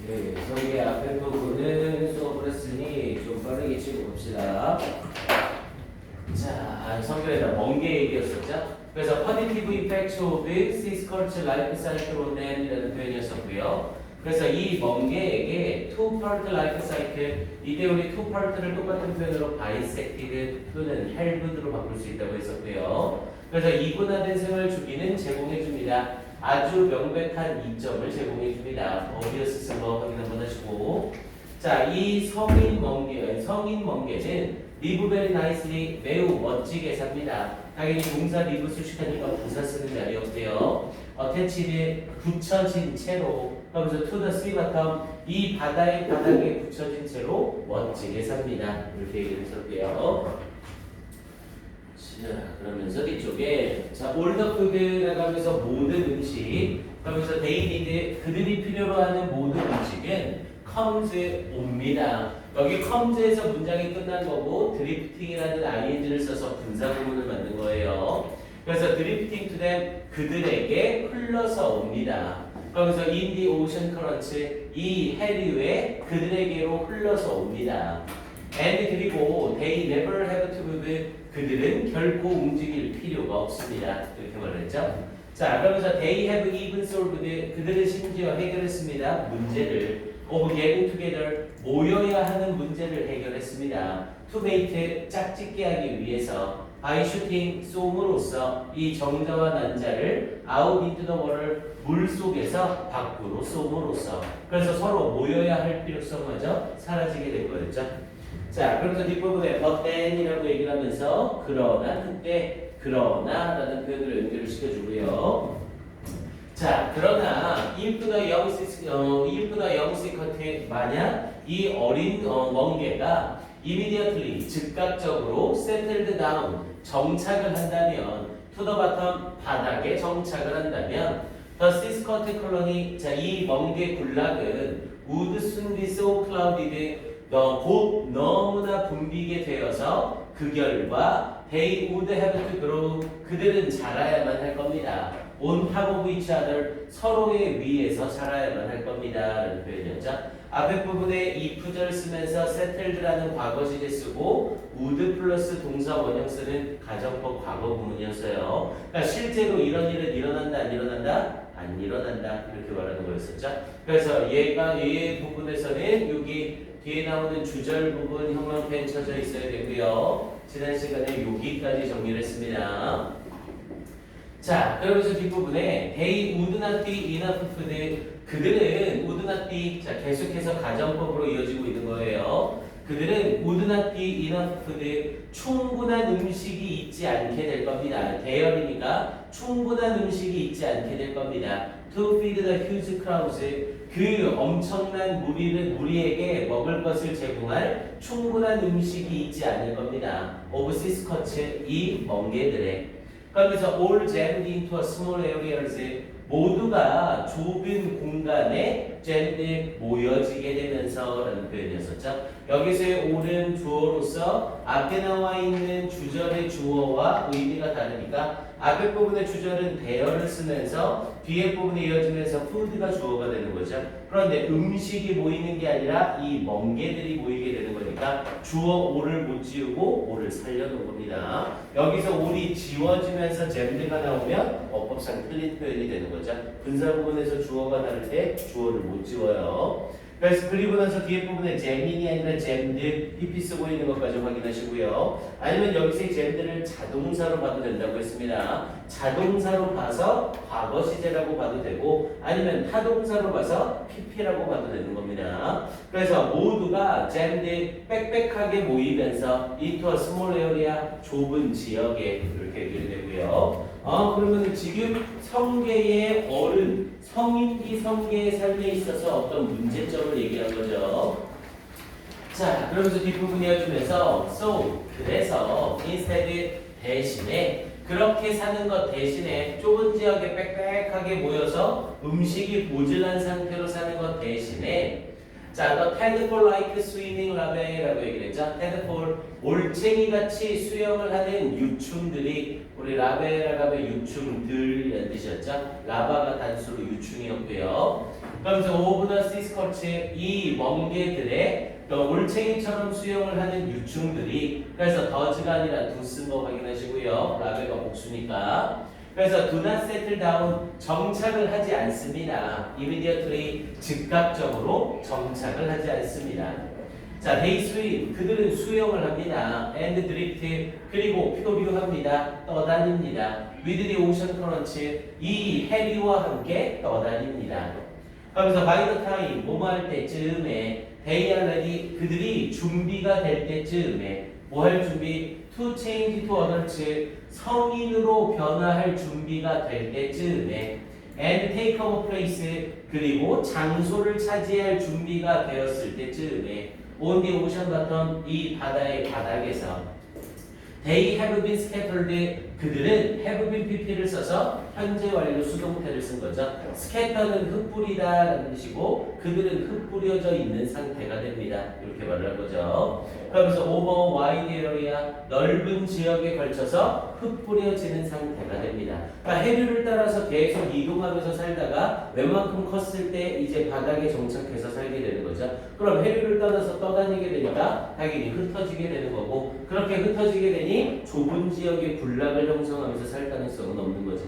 네, 저기 앞에 부분은 수업을 했으니 좀 빠르게 치고 봅시다. 자, 성경에다 먼게 얘기였었죠? 그래서 positive effects of this culture life cycle on them이라는 표현이었었고요. 그래서 이 먼게에게 two part life cycle, 이때 우리 two part를 똑같은 표현으로 bisected 또는 halved로 바꿀 수 있다고 했었고요. 그래서 이분화된 생활 주기는 제공해 줍니다. 아주 명백한 이점을 제공해 줍니다. 어디였을지 확인 한번 하시고. 자, 이 성인 멍게는 live very nicely, 매우 멋지게 삽니다. 당연히 동사 live 수식하니까 부사 쓰는 자리였고요. attached, 붙여진 채로, 그러면서 to the sea bottom, 이 바다의 바닥에 붙여진 채로 멋지게 삽니다. 이렇게 얘기를 했었고요. 자, 그러면서 뒤쪽에 자, all the food라고 하면서 모든 음식, 그러면서 they need, 그들이 필요로 하는 모든 음식은 comes, 옵니다. 여기 comes에서 문장이 끝난 거고 drifting이라는 ing를 써서 분사 구문을 만든 거예요. 그래서 drifting to them, 그들에게 흘러서 옵니다. 그러면서 in the ocean currents, 이 해류에 그들에게로 흘러서 옵니다. and 그리고 they never have to move, 그들은 결코 움직일 필요가 없습니다. 이렇게 말했죠. 자, 그러면서 they have even solved, 그들은 심지어 해결했습니다. 문제를 of getting together, 모여야 하는 문제를 해결했습니다. to make, 짝짓게 하기 위해서 by shooting, 쏘므로써 이 정자와 난자를 out into the water, 물 속에서 밖으로 쏘므로써. 그래서 서로 모여야 할 필요성마저 사라지게 된 거였죠. 자, 그러면서 뒷부분에 but then이라고 얘기를 하면서 그러나 그때, 그러나 라는 표현으로 연결을 시켜주고요. 자, 그러나 이쁘다 영시컨테 만약 이 어린 멍게가 immediately 즉각적으로 settled down 정착을 한다면 to the bottom 바닥에 정착을 한다면 the Ciscotte colony, 자, 이 멍게 군락은 would soon be so clouded, 곧 너무나 붐비게 되어서 그 결과 they would have to grow, 그들은 자라야만 할 겁니다. on top of each other, 서로의 위에서 살아야만 할 겁니다. 라는 표현이었죠. 앞에 부분에 if절 쓰면서 settled라는 과거 시제 쓰고 would 플러스 동사 원형 쓰는 가정법 과거 부문이었어요. 그러니까 실제로 이런 일은 일어난다, 안 일어난다? 안 일어난다. 이렇게 말하는 거였었죠. 그래서 얘의 부분에서는 여기 뒤에 나오는 주절 부분 형광펜 쳐져 있어야 되고요. 지난 시간에 여기까지 정리를 했습니다. 자, 그러면서 뒷부분에 they would not be enough food, 그들은 would not be, 자, 계속해서 가정법으로 이어지고 있는 거예요. 그들은 would not be enough food, 충분한 음식이 있지 않게 될 겁니다. 대열이니까 충분한 음식이 있지 않게 될 겁니다. to feed the huge crowds, 그 엄청난 무리에게 먹을 것을 제공할 충분한 음식이 있지 않을 겁니다. of Ciscotte, 이 멍게들의. 그러면서 all jammed into a small areas, 모두가 좁은 공간에 jammed, 모여지게 되면서 라는 표현이었었죠. 여기서의 all은 주어로서 앞에 나와 있는 주절의 주어와 의미가 다르니까 앞에 부분의 주절은 대어를 쓰면서 뒤에 부분에 이어지면서 food가 주어가 되는 거죠. 그런데 음식이 모이는 게 아니라 이 멍게들이 모이게 되는 거니까 주어 all을 못 지우고 all을 살려놓은 겁니다. 여기서 all이 지워지면서 jamed가 나오면 어법상 틀린 표현이 되는 거죠. 분사 부분에서 주어가 다를 때 주어를 못 지워요. 그래서 그리고 나서 뒤에 부분에 jam인이 아니라 jammed, pp 쓰고 있는 것까지 확인하시고요. 아니면 여기서 jamed를 자동사로 봐도 된다고 했습니다. 자동사로 봐서 과거 시제라고 봐도 되고 아니면 타동사로 봐서 pp라고 봐도 되는 겁니다. 그래서 모두가 jammed, 빽빽하게 모이면서 into a small area, 좁은 지역에 이렇게 얘기를 되고요. 그러면 지금 성계의 어른, 성인기 성계의 삶에 있어서 어떤 문제점을 얘기한 거죠. 자, 그러면서 뒷부분 이어주면서 so, 그래서 instead, 대신에 그렇게 사는 것 대신에 좁은 지역에 빽빽하게 모여서 음식이 보증한 상태로 사는 것 대신에 자, the tadpole like swimming larvae라고 얘기를 했죠. tadpole, 올챙이 같이 수영을 하는 유충들이 우리 라베라고 하면 유충들이라는 뜻이었죠. 라바가 단수로 유충이었고요. 그러면서 오브너 시스커츠 이 멍게들의 또 올챙이처럼 수영을 하는 유충들이 그래서 더즈가 아니라 두 쓴 거 확인하시고요. 라베가 복수니까. 그래서 do not settle down 정착을 하지 않습니다. immediately 즉각적으로 정착을 하지 않습니다. 자, they swim 그들은 수영을 합니다. and drift 그리고 표류합니다. 떠다닙니다. with the ocean current 이 해류와 함께 떠다닙니다. 그러면서 by the time 뭐뭐 할 때쯤에 they are ready 그들이 준비가 될 때쯤에 뭐 할 준비? to change to adults 성인으로 변화할 준비가 될 때쯤에 and take up place 그리고 장소를 차지할 준비가 되었을 때쯤에 on the ocean bottom 이 바다의 바닥에서 they have been scattered 그들은 have been pp를 써서 현재 완료 수동태를 쓴 거죠. scatter는 흩뿌리다라는 뜻이고 그들은 흩뿌려져 있는 상태가 됩니다. 이렇게 말을 한 거죠. 그러면서 over wide area 넓은 지역에 걸쳐서 흩뿌려지는 상태가 됩니다. 그러니까 해류를 따라서 계속 이동하면서 살다가 웬만큼 컸을 때 이제 바닥에 정착해서 살게 되는 거죠. 그럼 해류를 따라서 떠다니게 되니까 당연히 흩어지게 되는 거고 그렇게 흩어지게 되니 좁은 지역의 군락을 형성하면서 살 가능성은 없는 거죠.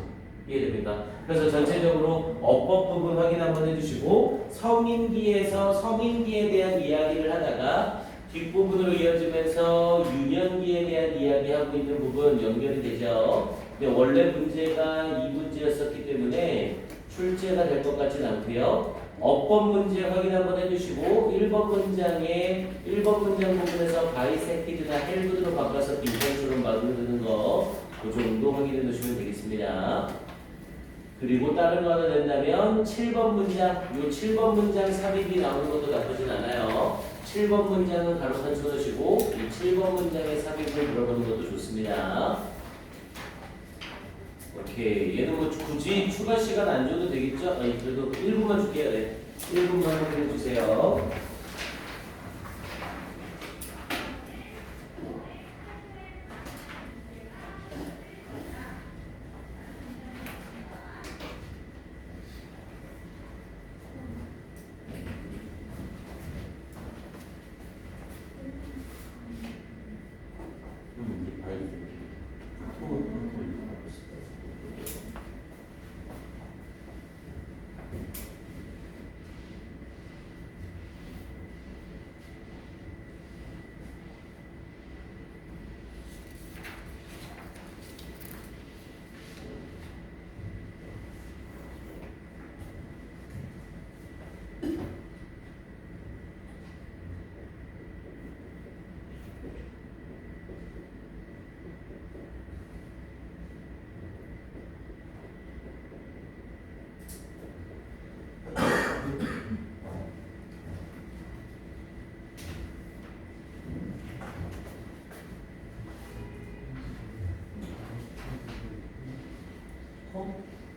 이해됩니까? 그래서 전체적으로 어법 부분 확인 한번 해주시고 성인기에서 성인기에 대한 이야기를 하다가 뒷부분으로 이어지면서 유년기에 대한 이야기하고 있는 부분 연결이 되죠. 근데 원래 문제가 이 문제였었기 때문에 출제가 될 것 같지는 않고요. 어법 문제 확인 한번 해주시고 1번 문장에 1번 문장 부분에서 바이세티드나 헬브드로 바꿔서 빈센처럼 만드는 거 그 정도 확인해 두시면 되겠습니다. 그리고 다른 거 하나 낸다면 7번 문장 이 7번 문장 삽입이 나오는 것도 나쁘진 않아요. 7번 문장은 가로선 쳐두시고 이 7번 문장의 삽입을 들어보는 것도 좋습니다. 오케이. 얘는 뭐 굳이 추가 시간 안 줘도 되겠죠? 아니, 그래도 1분만 줄게요. 네. 1분만 확인해 주세요.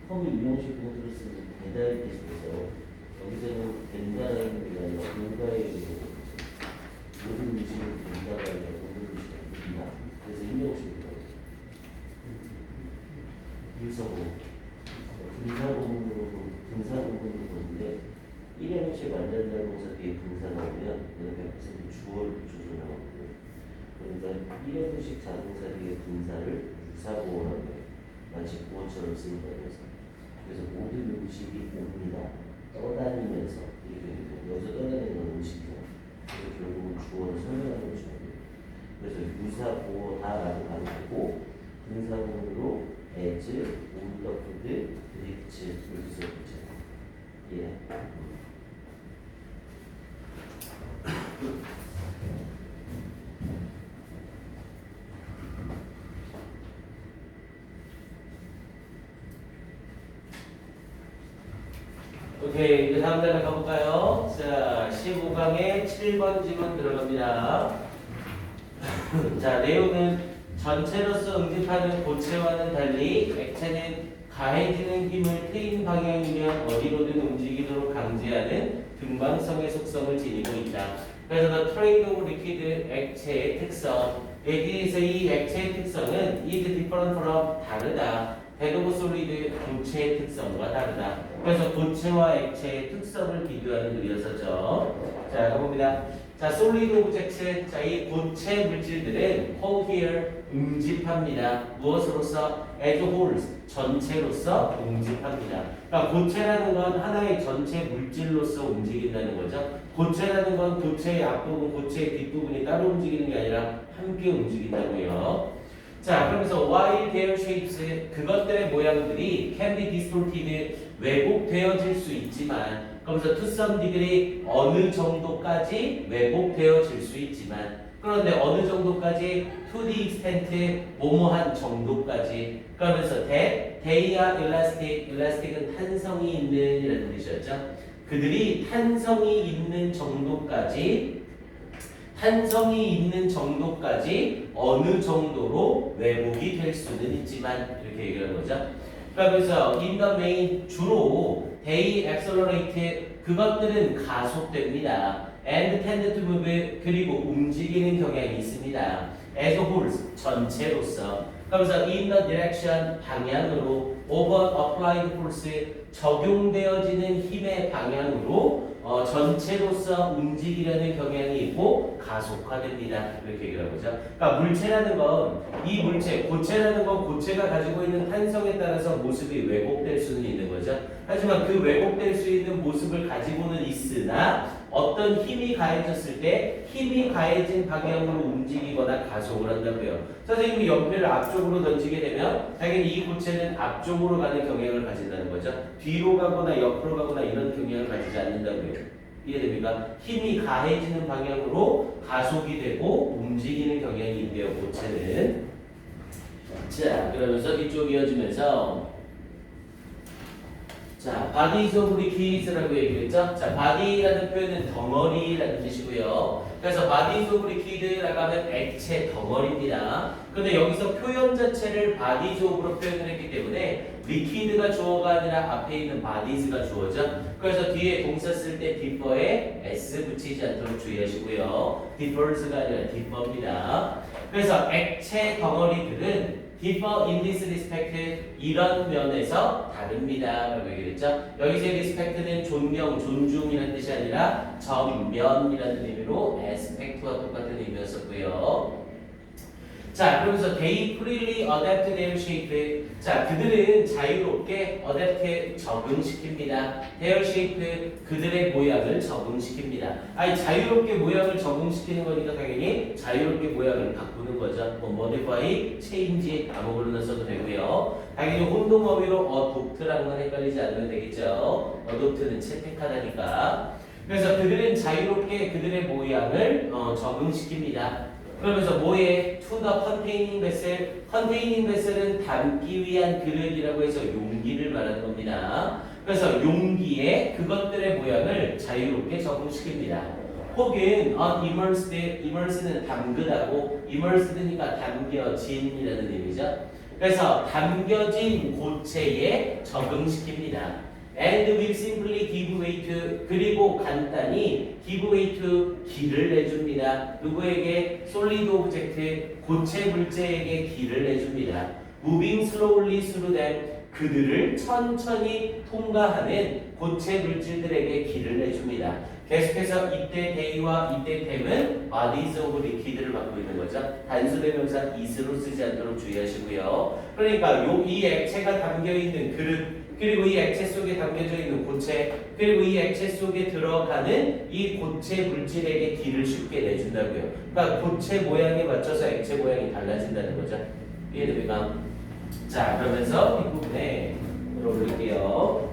홈이 이용식 그냥 들었으면 배달이 계속해서 여기서는 된다는 게 아니라 뭔가의 모든 음식을 된다가 아니라 모든 음식을 된다. 그래서 인용식이라고 불서고 분사부분으로 분사부분으로 보는데 1형식 완전자 동사 뒤에 분사 나오면 그는 100% 주어를 붙여서 나오거든요. 그러니까 1형식 자동사 뒤에 분사를 유사보호라고 해요. 마치 보호처럼 쓰는 거여서 그래서 모든 음식이 옵니다. 떠다니면서 여기서 떠다니는 건 음식이죠. 그래서 결국은 주어를 설명하는 것이거든요. 그래서 유사보호다라고 가면 되고 분사구문으로 as, 온더푸드, 리츠 이렇게 써있죠. 예. 오케이, 이제 다음 단어 가볼까요? 자, 15강에 7번 지문 들어갑니다. 자, 내용은 전체로서 응집하는 고체와는 달리 액체는 가해지는 힘을 트인 방향이면 어디로든 움직이도록 강제 존재하는 등방성의 속성을 지니고 있다. 그래서 the trade of liquid 액체의 특성, 여기에서 이 액체의 특성은 is different from 다르다. that of solid 고체의 특성과 다르다. 그래서 고체와 액체의 특성을 비교하는 그려서죠. 자, 가봅니다. 자, solid objects, 자, 이 고체 물질들은 cohere, 응집합니다. 무엇으로서? as wholes, 전체로서 응집합니다. 그러니까 고체라는 건 하나의 전체 물질로서 움직인다는 거죠. 고체라는 건 고체의 앞부분, 고체의 뒷부분이 따로 움직이는 게 아니라 함께 움직인다고요. 자, 그러면서 while their shapes, 그것들의 모양들이 can be distorted, 왜곡되어질 수 있지만, 그러면서 to some degree, 어느 정도까지 왜곡되어질 수 있지만, 그런데 어느 정도까지 to the extent, 뭐뭐한 정도까지, 그러면서 that they are elastic, elastic은 탄성이 있는 이라는 뜻이었죠. 그들이 탄성이 있는 정도까지 어느 정도로 왜곡이 될 수는 있지만 이렇게 얘기하는 거죠. 그러면서 in the main 주로 they accelerate 그것들은 가속됩니다. and tend to move 그리고 움직이는 경향이 있습니다. as wholes 전체로서 그러면서 in the direction 방향으로 over applied force 적용되어지는 힘의 방향으로 전체로서 움직이려는 경향이 있고 가속화됩니다. 이렇게 얘기를 하고죠. 그러니까 물체라는 건 이 물체, 고체라는 건 고체가 가지고 있는 탄성에 따라서 모습이 왜곡될 수는 있는 거죠. 하지만 그 왜곡될 수 있는 모습을 가지고는 있으나 어떤 힘이 가해졌을 때 힘이 가해진 방향으로 움직이거나 가속을 한다고요. 선생님이 연필을 앞쪽으로 던지게 되면 당연히 이 고체는 앞쪽으로 가는 경향을 가진다는 거죠. 뒤로 가거나 옆으로 가거나 이런 경향을 가지지 않는다고요. 이해됩니까? 힘이 가해지는 방향으로 가속이 되고 움직이는 경향이 있대요. 고체는. 자, 그러면서 이쪽 이어지면서 자, bodies of liquids라고 얘기했죠. 자, body라는 표현은 덩어리라는 뜻이고요. 그래서 bodies of liquid라고 하면 액체 덩어리입니다. 근데 여기서 표현 자체를 bodies of로 표현을 했기 때문에 liquid가 주어가 아니라 앞에 있는 bodies가 주어죠. 그래서 뒤에 동사 쓸 때 differ에 s 붙이지 않도록 주의하시고요. differs가 아니라 differ입니다. 그래서 액체 덩어리들은 differ in this respect 이런 면에서 다릅니다. 라고 얘기했죠. 여기서의 respect는 존경, 존중이라는 뜻이 아니라 전면이라는 의미로 aspect와 똑같은 의미였었고요. 자, 그러면서 they freely adapt their shape. 자, 그들은 자유롭게 adapt 적응시킵니다. their shape 그들의 모양을 적응시킵니다. 아니 자유롭게 모양을 적응시키는 거니까 당연히 자유롭게 모양을 바꾸는 거죠. 뭐 modify, change 아무거나 써도 되고요. 당연히 혼동어휘로 adopt라는 건 헷갈리지 않으면 되겠죠. adopt는 채택하다니까. 그래서 그들은 자유롭게 그들의 모양을 적응시킵니다. 그러면서 뭐에 to the containing vessel, containing vessel은 담기 위한 그릇이라고 해서 용기를 말하는 겁니다. 그래서 용기에 그것들의 모양을 자유롭게 적응시킵니다. 혹은 immersed, immersed는 담그다고 immersed니까 담겨진이라는 의미죠. 그래서 담겨진 고체에 적응시킵니다. And will simply give way to 그리고 간단히 give way to 길을 내줍니다. 누구에게? solid object 고체 물체에게 길을 내줍니다. moving slowly through them 그들을 천천히 통과하는 고체 물질들에게 길을 내줍니다. 계속해서 이때 they와 이때 them은 bodies of liquid를 갖고 있는 거죠. 단수대명사 is로 쓰지 않도록 주의하시고요. 그러니까 이 액체가 담겨 있는 그릇 그리고 이 액체 속에 담겨져 있는 고체 그리고 이 액체 속에 들어가는 이 고체 물질에게 길을 쉽게 내준다고요. 그러니까 고체 모양에 맞춰서 액체 모양이 달라진다는 거죠. 이해됩니까? 자, 그러면서 이 부분에 들어볼게요.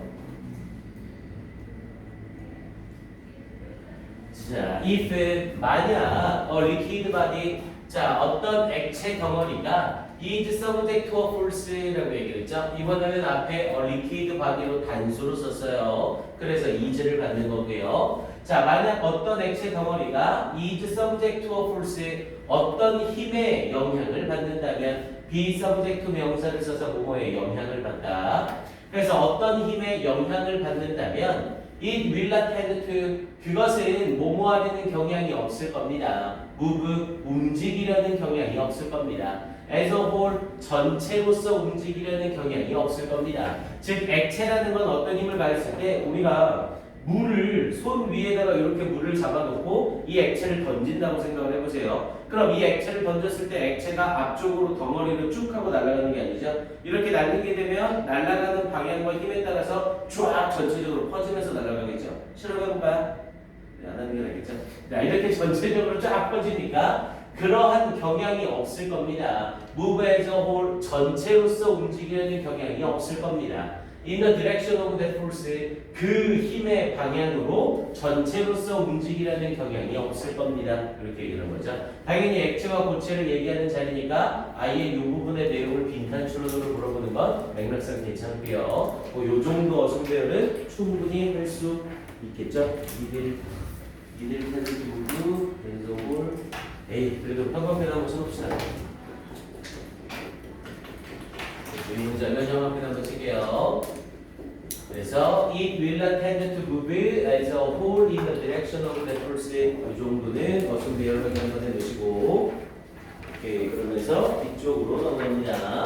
자, if 만약 liquid body 자, 어떤 액체 덩어리가 is subject to a force라고 얘기했죠. 이번에는 앞에 liquid body로 단수로 썼어요. 그래서 is를 받는 거고요. 자, 만약 어떤 액체 덩어리가 is subject to a force 어떤 힘의 영향을 받는다면 be subject to 명사를 써서 뭐뭐에 영향을 받다. 그래서 어떤 힘의 영향을 받는다면 It will not tend to 그것은 뭐뭐하려는 경향이 없을 겁니다. move 움직이려는 경향이 없을 겁니다. as a whole 전체로서 움직이려는 경향이 없을 겁니다. 즉 액체라는 건 어떤 힘을 가했을 때 우리가 물을 손 위에다가 이렇게 물을 잡아놓고 이 액체를 던진다고 생각을 해보세요. 그럼 이 액체를 던졌을 때 액체가 앞쪽으로 덩어리로 쭉 하고 날아가는 게 아니죠. 이렇게 날리게 되면 날아가는 방향과 힘에 따라서 쫙 전체적으로 퍼지면서 날아가겠죠. 실험해볼까요? 네, 안 하는 게 낫겠죠. 자, 이렇게 전체적으로 쫙 퍼지니까 그러한 경향이 없을 겁니다. move as a whole 전체로서 움직이려는 경향이 없을 겁니다. In the direction of that force 그 힘의 방향으로 전체로서 움직이려는 경향이 없을 겁니다. 이렇게 얘기하는 거죠. 당연히 액체와 고체를 얘기하는 자리니까 아예 이 부분의 내용을 빈칸 추론으로 물어보는 건 맥락상 괜찮고요. 요 정도 어순배열은 충분히 할 수 있겠죠. 이들 부분 연속을 그래도 평범편 한번 써봅시다. 이 문장은 형광펜 한번 칠게요. 그래서 it will not tend to move as a whole in the direction of the force. 이 정도는 어순 배열 확인 한번 해놓으시고, 오케이 그러면서 뒤쪽으로 넘어갑니다.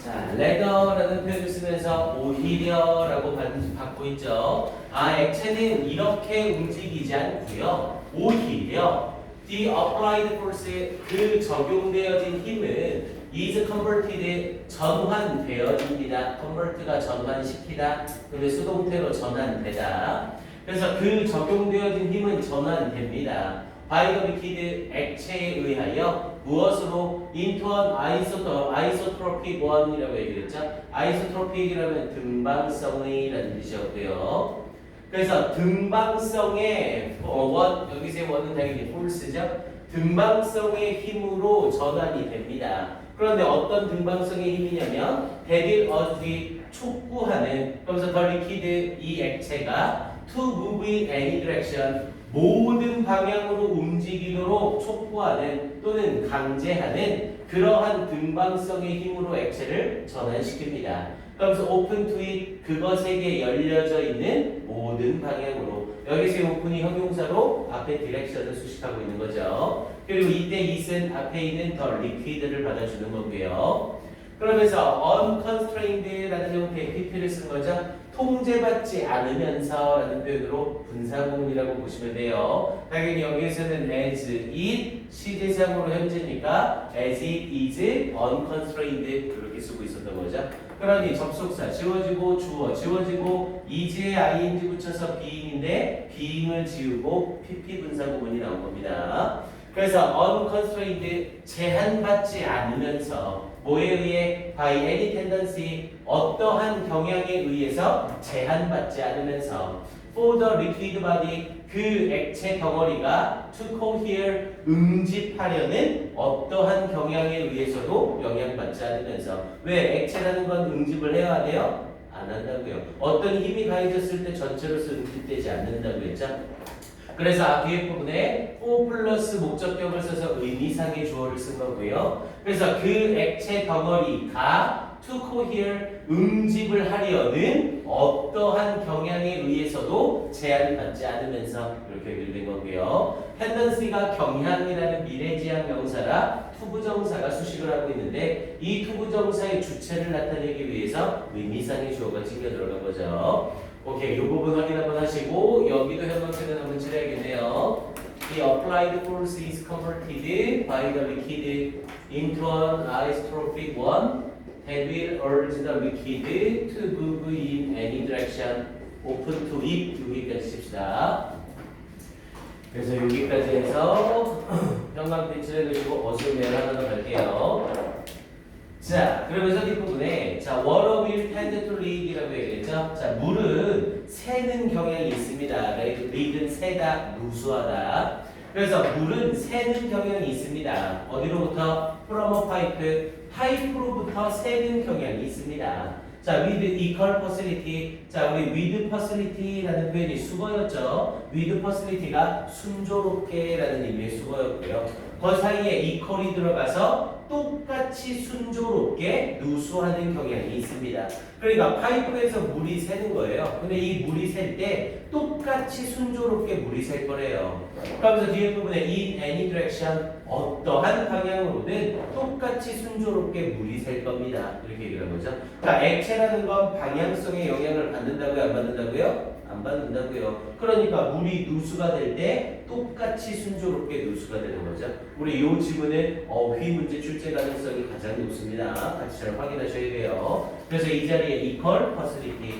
자, rather라는 표현을 쓰면서 오히려라고 받고 있죠. 액체는 이렇게 움직이지 않고요. 오히려 the applied force 그 적용되어진 힘은 is converted 전환되어집니다. convert가 전환시키다. 근데 수동태로 전환되다. 그래서 그 적용되어진 힘은 전환됩니다. by the liquid 액체에 의하여 무엇으로 into an isotropic one이라고 얘기했죠. isotropic이라면 등방성이라는 뜻이었고요. 그래서 등방성의 원, 여기서의 원은 당연히 force죠. 등방성의 힘으로 전환이 됩니다. 그런데 어떤 등방성의 힘이냐면 that is 촉구하는, 그러면서 the liquid 이 액체가 to move in any direction 모든 방향으로 움직이도록 촉구하는 또는 강제하는 그러한 등방성의 힘으로 액체를 전환시킵니다. 그러면서 open to it 그것에게 열려져 있는 모든 방향으로, 여기서 open이 형용사로 앞에 디렉션을 수식하고 있는 거죠. 그리고 이때 it은 앞에 있는 the liquid를 받아주는 거고요. 그러면서 unconstrained라는 형태의 PP를 쓰는 거죠. 통제받지 않으면서 라는 표현으로 분사구문이라고 보시면 돼요. 당연히 여기에서는 as it 시제상으로 현재니까 as it is unconstrained 그렇게 쓰고 있었던 거죠. 그러니 접속사 지워지고 주어 지워지고 is에 ing 붙여서 being인데 being을 지우고 pp 분사구문이 나온 겁니다. 그래서 unconstrained 제한받지 않으면서 뭐에 의해 by any tendency 어떠한 경향에 의해서 제한받지 않으면서 for the liquid body 그 액체 덩어리가 to cohere 응집하려는 어떠한 경향에 의해서도 영향받지 않으면서, 왜 액체라는 건 응집을 해야 돼요? 안 한다고요. 어떤 힘이 가해졌을 때 전체로서 응집되지 않는다고 했죠. 그래서 뒤에 부분에 for 플러스 목적격을 써서 의미상의 주어를 쓴 거고요. 그래서 그 액체 덩어리가 to cohere 응집을 하려는 어떠한 경향에 의해서도 제한받지 않으면서 이렇게 연결된 거고요. tendency가 경향이라는 미래지향 명사라 투부정사가 수식을 하고 있는데 이 투부정사의 주체를 나타내기 위해서 의미상의 주어가 챙겨 들어간 거죠. 오케이, 이 부분 확인 한번 하시고 여기도 형광펜을 한번 칠해야겠네요. The applied force is converted by the liquid into an isotropic one that will urge the liquid to move in any direction. open to it 여기까지 칩시다. 그래서 여기까지 해서 형광펜 칠해주시고 어순매를 하나 더 갈게요. 자, 그러면서 뒷부분에 자, water will tend to leak이라고 얘기했죠. 자, 물은 새는 경향이 있습니다. leak은 새다, 누수하다. 그래서 물은 새는 경향이 있습니다. 어디로부터? from a pipe, 파이프로부터 새는 경향이 있습니다. 자, with equal facility. 자, 우리 with facility라는 표현이 수거였죠. with facility가 순조롭게라는 의미의 수거였고요. 그 사이에 equal이 들어가서 똑같이 순조롭게 누수하는 경향이 있습니다. 그러니까 파이프에서 물이 새는 거예요. 근데 이 물이 셀 때 똑같이 순조롭게 물이 셀 거래요. 그러면서 뒤에 부분에 in any direction 어떠한 방향으로든 똑같이 순조롭게 물이 셀 겁니다. 이렇게 얘기를 한 거죠. 그러니까 액체라는 건 방향성에 영향을 받는다고요? 안 받는다고요? 안 받는다고요. 그러니까 물이 누수가 될 때 똑같이 순조롭게 누수가 되는 거죠. 우리 이 지문은 어휘 문제 출제 가능성이 가장 높습니다. 같이 잘 확인하셔야 돼요. 그래서 이 자리에 equal facility.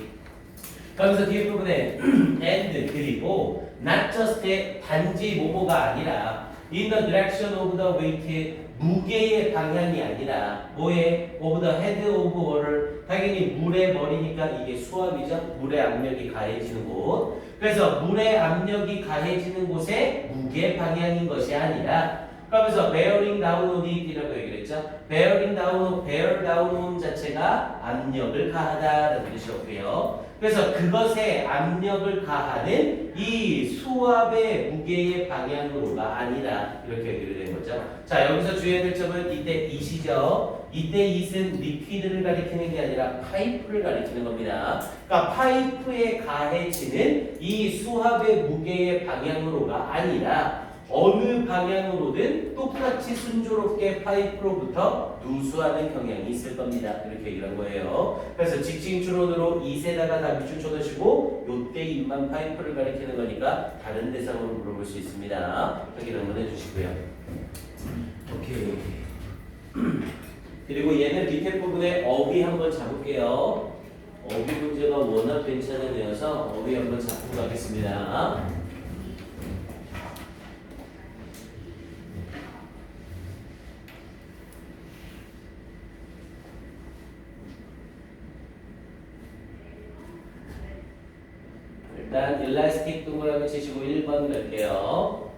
그러면서 뒤에 부분에 and 그리고 not just 단지 뭐뭐가 아니라 in the direction of the weight 무게의 방향이 아니라 뭐의 of the head of water 당연히 물의 머리니까 이게 수압이죠. 물의 압력이 가해지는 곳. 그래서 물의 압력이 가해지는 곳의 무게 방향인 것이 아니라 그러면서 bearing down on it이라고 얘기를 했죠. bearing down, bear down on 자체가 압력을 가하다라는 뜻이었고요. 그래서 그것에 압력을 가하는 이 수압의 무게의 방향으로가 아니라 이렇게 얘기를 된 거죠. 자, 여기서 주의해야 될 점은 이때 it이죠. 이때 it은 리퀴드를 가리키는 게 아니라 파이프를 가리키는 겁니다. 그러니까 파이프에 가해지는 이 수압의 무게의 방향으로가 아니라 어느 방향으로든 똑같이 순조롭게 파이프로부터 누수하는 경향이 있을 겁니다. 이렇게 얘기를 한 거예요. 그래서 직진 추론으로 이세다가 단비줄 쳐놓으시고 요때 입만 파이프를 가리키는 거니까 다른 대상으로 물어볼 수 있습니다. 확인 한번 해주시고요. 오케이. 그리고 얘는 밑에 부분에 어휘 한번 잡을게요. 어휘 문제가 워낙 괜찮은 애여서 어휘 한번 잡고 가겠습니다. 일단 일라스틱 동그라미 치시고 1번 갈게요.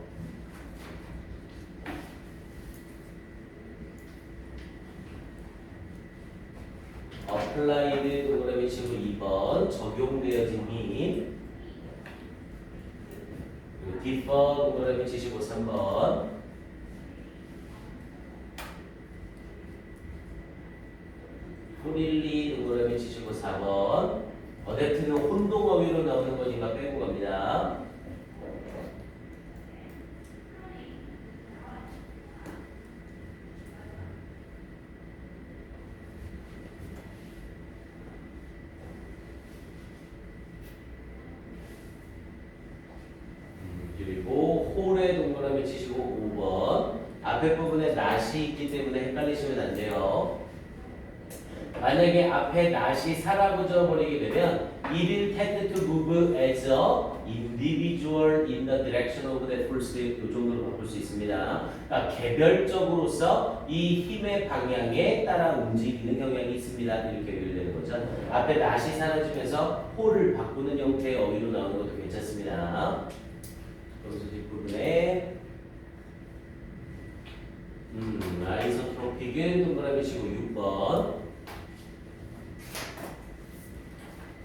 어플라이드 동그라미 치고 2번 적용되어진 힘. 디퍼 동그라미 치시고 3번 프릴리 동그라미 치시고 4번 어댑트는 혼동어휘로 나오는 거니까 빼고 갑니다. 그리고 홀에 동그라미 치시고 5번 앞에 부분에 낫이 있기 때문에 헷갈리시면 안 돼요. 만약에 앞에 not이 사라져 버리게 되면 it will tend to move as a individual in the direction of that full step 이 정도로 바꿀 수 있습니다. 그러니까 개별적으로서 이 힘의 방향에 따라 움직이는 경향이 있습니다. 이렇게 얘기되는 거죠. 앞에 not이 사라지면서 홀을 바꾸는 형태의 어휘로 나오는 것도 괜찮습니다. 여기서 뒷부분에 아이소트로픽은 동그라미 치고 6번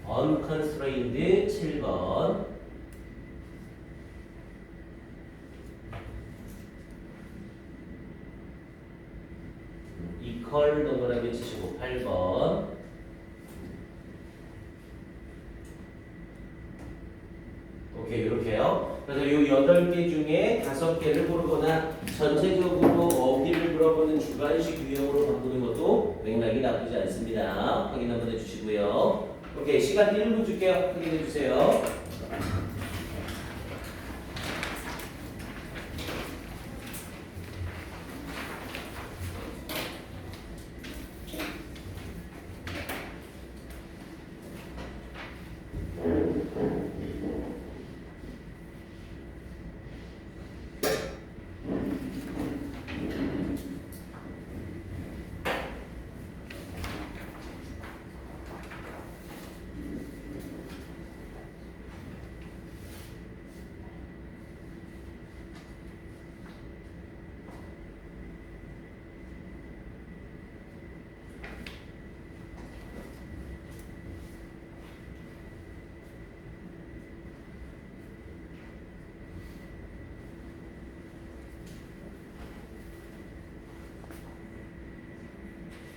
unconstrained 7번 equal 동그라미 치시고 8번 오케이 이렇게요. 그래서 이 8개 중에 5개를 고르거나 전체적으로 어디를 물어보는 주관식 유형으로 바꾸는 것도 맥락이 나쁘지 않습니다. 확인 한번 해주시고요. 오케이 시간 1분 줄게요. 확인해 주세요.